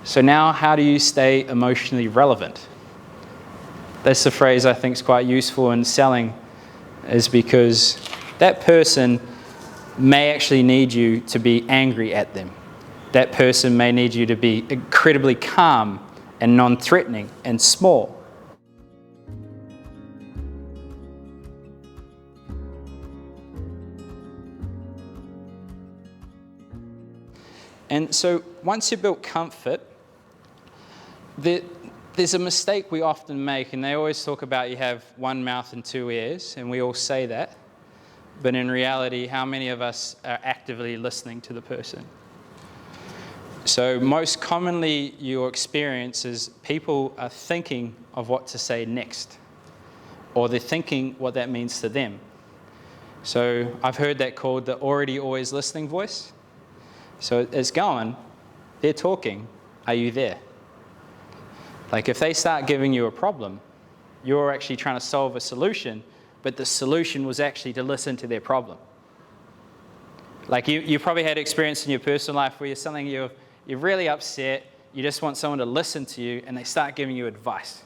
So now, how do you stay emotionally relevant? That's the phrase I think is quite useful in selling, is because that person may actually need you to be angry at them. That person may need you to be incredibly calm and non-threatening and small. And so once you've built comfort, there's a mistake we often make, and they always talk about you have one mouth and two ears, and we all say that. But in reality, how many of us are actively listening to the person? So most commonly, your experience is people are thinking of what to say next, or they're thinking what that means to them. So I've heard that called the already always listening voice. So it's going, they're talking, are you there? Like if they start giving you a problem, you're actually trying to solve a solution, but the solution was actually to listen to their problem. Like you probably had experience in your personal life where you're really upset, you just want someone to listen to you, and they start giving you advice.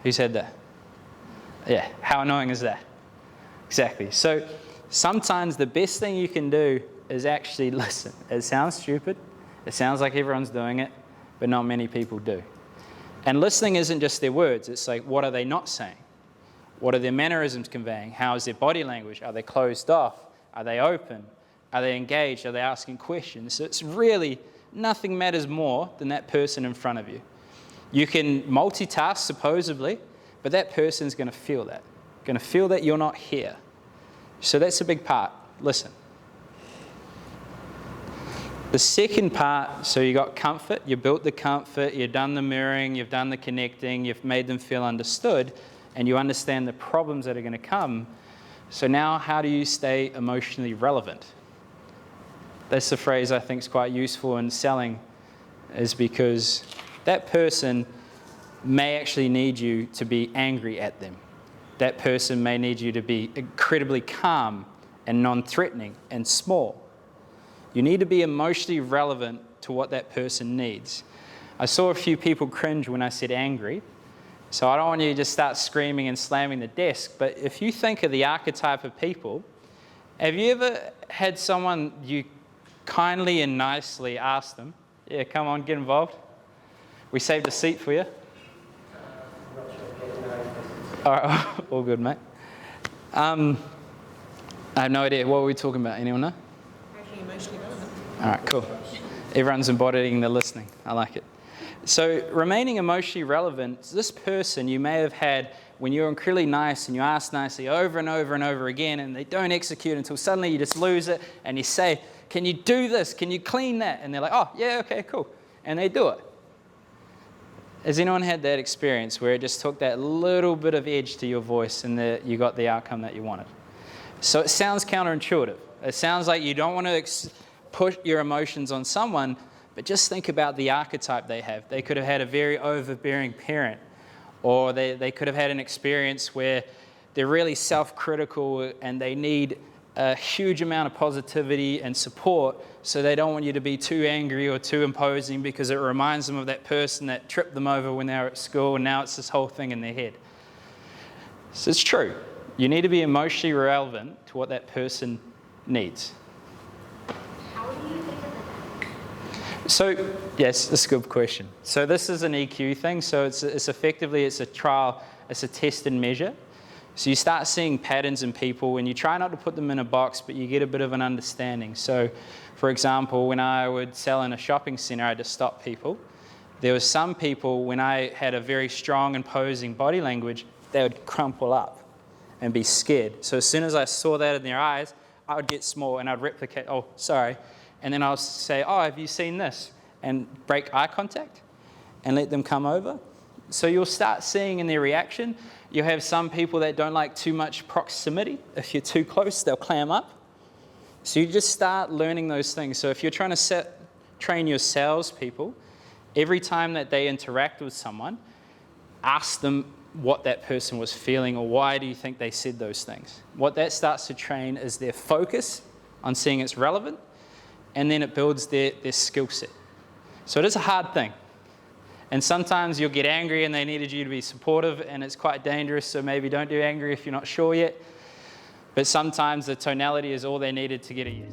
Who said that? Yeah, how annoying is that? Exactly. So sometimes the best thing you can do is actually listen. It sounds stupid, it sounds like everyone's doing it, but not many people do. And listening isn't just their words, it's like, what are they not saying? What are their mannerisms conveying? How is their body language? Are they closed off? Are they open? Are they engaged? Are they asking questions? So it's really, nothing matters more than that person in front of you. You can multitask, supposedly, but that person's going to feel that you're not here. So that's a big part. Listen. The second part, so you got comfort, you built the comfort, you've done the mirroring, you've done the connecting, you've made them feel understood, and you understand the problems that are going to come. So now, how do you stay emotionally relevant? That's the phrase I think is quite useful in selling, is because that person may actually need you to be angry at them. That person may need you to be incredibly calm and non-threatening and small. You need to be emotionally relevant to what that person needs. I saw a few people cringe when I said angry, so I don't want you to just start screaming and slamming the desk, but if you think of the archetype of people, have you ever had someone you kindly and nicely asked them, yeah, come on, get involved. We saved a seat for you. All right, all good, mate. I have no idea. What were we talking about? Anyone know? Emotionally relevant. All right, cool. Everyone's embodying the listening. I like it. So remaining emotionally relevant, this person you may have had when you're incredibly nice and you ask nicely over and over and over again, and they don't execute until suddenly you just lose it and you say, can you do this? Can you clean that? And they're like, oh, yeah, okay, cool. And they do it. Has anyone had that experience where it just took that little bit of edge to your voice and you got the outcome that you wanted? So it sounds counterintuitive. It sounds like you don't want to push your emotions on someone, but just think about the archetype they have. They could have had a very overbearing parent, or they could have had an experience where they're really self-critical and they need a huge amount of positivity and support, so they don't want you to be too angry or too imposing because it reminds them of that person that tripped them over when they were at school, and now it's this whole thing in their head. So it's true. You need to be emotionally relevant to what that person needs. How do you think of that? So, yes, that's a good question. So this is an EQ thing. So it's effectively, it's a trial, it's a test and measure. So you start seeing patterns in people and you try not to put them in a box, but you get a bit of an understanding. So, for example, when I would sell in a shopping center, I had to stop people. There were some people, when I had a very strong, imposing body language, they would crumple up and be scared. So as soon as I saw that in their eyes, I would get small and I'd replicate, oh, sorry. And then I'll say, oh, have you seen this? And break eye contact and let them come over. So you'll start seeing in their reaction, you'll have some people that don't like too much proximity. If you're too close, they'll clam up. So you just start learning those things. So if you're trying to train your salespeople, every time that they interact with someone, ask them what that person was feeling or why do you think they said those things. What that starts to train is their focus on seeing it's relevant, and then it builds their skill set. So it is a hard thing. And sometimes you'll get angry and they needed you to be supportive, and it's quite dangerous, so maybe don't do angry if you're not sure yet. But sometimes the tonality is all they needed to get a yes.